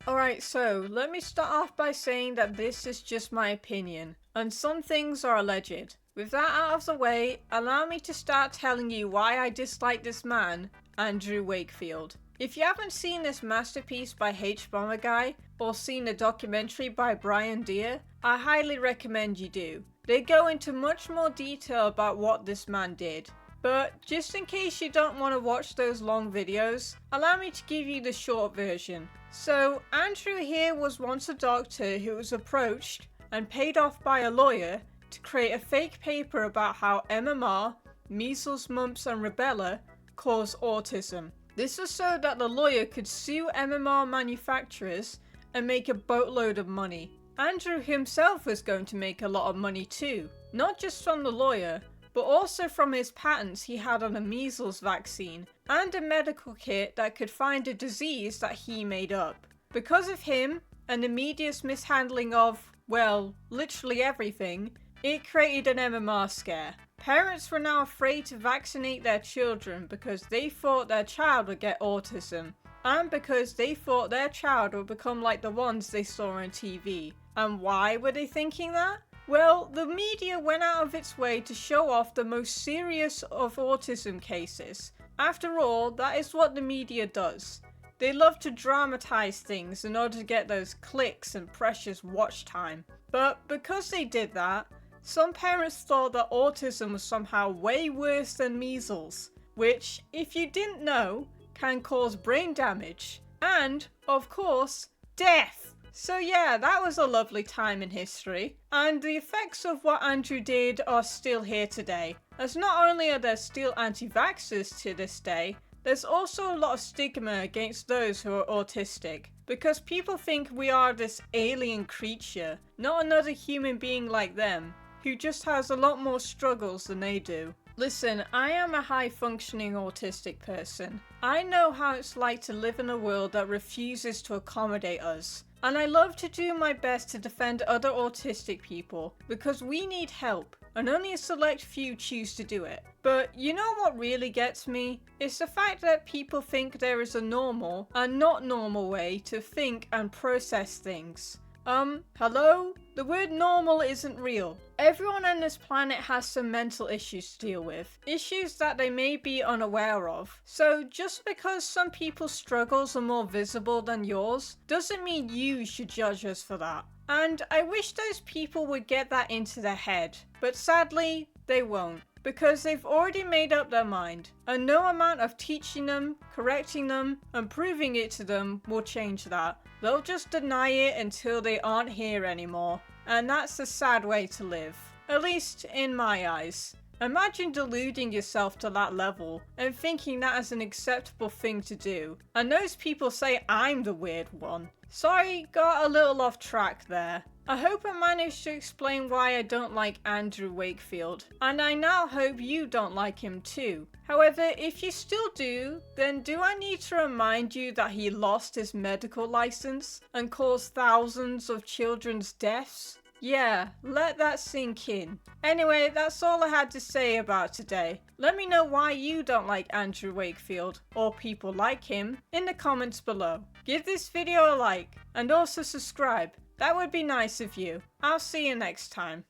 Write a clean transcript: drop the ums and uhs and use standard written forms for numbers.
Alright, so let me start off by saying that this is just my opinion, and some things are alleged. With that out of the way, allow me to start telling you why I dislike this man, Andrew Wakefield. If you haven't seen this masterpiece by H. Bomber Guy, or seen a documentary by Brian Deere, I highly recommend you do. They go into much more detail about what this man did. But just in case you don't want to watch those long videos, allow me to give you the short version. So Andrew here was once a doctor who was approached and paid off by a lawyer to create a fake paper about how MMR, measles, mumps and rubella cause autism. This was so that the lawyer could sue MMR manufacturers and make a boatload of money. Andrew himself was going to make a lot of money too, not just from the lawyer, but also from his patents he had on a measles vaccine and a medical kit that could find a disease that he made up. Because of him and the media's mishandling of, well, literally everything, it created an MMR scare. Parents were now afraid to vaccinate their children because they thought their child would get autism, and because they thought their child would become like the ones they saw on TV. And why were they thinking that? Well, the media went out of its way to show off the most serious of autism cases. After all, that is what the media does. They love to dramatize things in order to get those clicks and precious watch time. But because they did that, some parents thought that autism was somehow way worse than measles, which, if you didn't know, can cause brain damage and, of course, death. So yeah, that was a lovely time in history, and the effects of what Andrew did are still here today, as not only are there still anti-vaxxers to this day, there's also a lot of stigma against those who are autistic, because people think we are this alien creature, not another human being like them, who just has a lot more struggles than they do. Listen, I am a high-functioning autistic person. I know how it's like to live in a world that refuses to accommodate us. And I love to do my best to defend other autistic people, because we need help, and only a select few choose to do it. But you know what really gets me? It's the fact that people think there is a normal and not normal way to think and process things. Hello? The word normal isn't real. Everyone on this planet has some mental issues to deal with. Issues that they may be unaware of. So just because some people's struggles are more visible than yours, doesn't mean you should judge us for that. And I wish those people would get that into their head. But sadly, they won't. Because they've already made up their mind, and no amount of teaching them, correcting them, and proving it to them will change that. They'll just deny it until they aren't here anymore, and that's a sad way to live. At least in my eyes. Imagine deluding yourself to that level, and thinking that is an acceptable thing to do. And those people say I'm the weird one. Sorry, got a little off track there. I hope I managed to explain why I don't like Andrew Wakefield, and I now hope you don't like him too. However, if you still do, then do I need to remind you that he lost his medical license and caused thousands of children's deaths? Yeah, let that sink in. Anyway, that's all I had to say about today. Let me know why you don't like Andrew Wakefield, or people like him, in the comments below. Give this video a like, and also subscribe. That would be nice of you. I'll see you next time.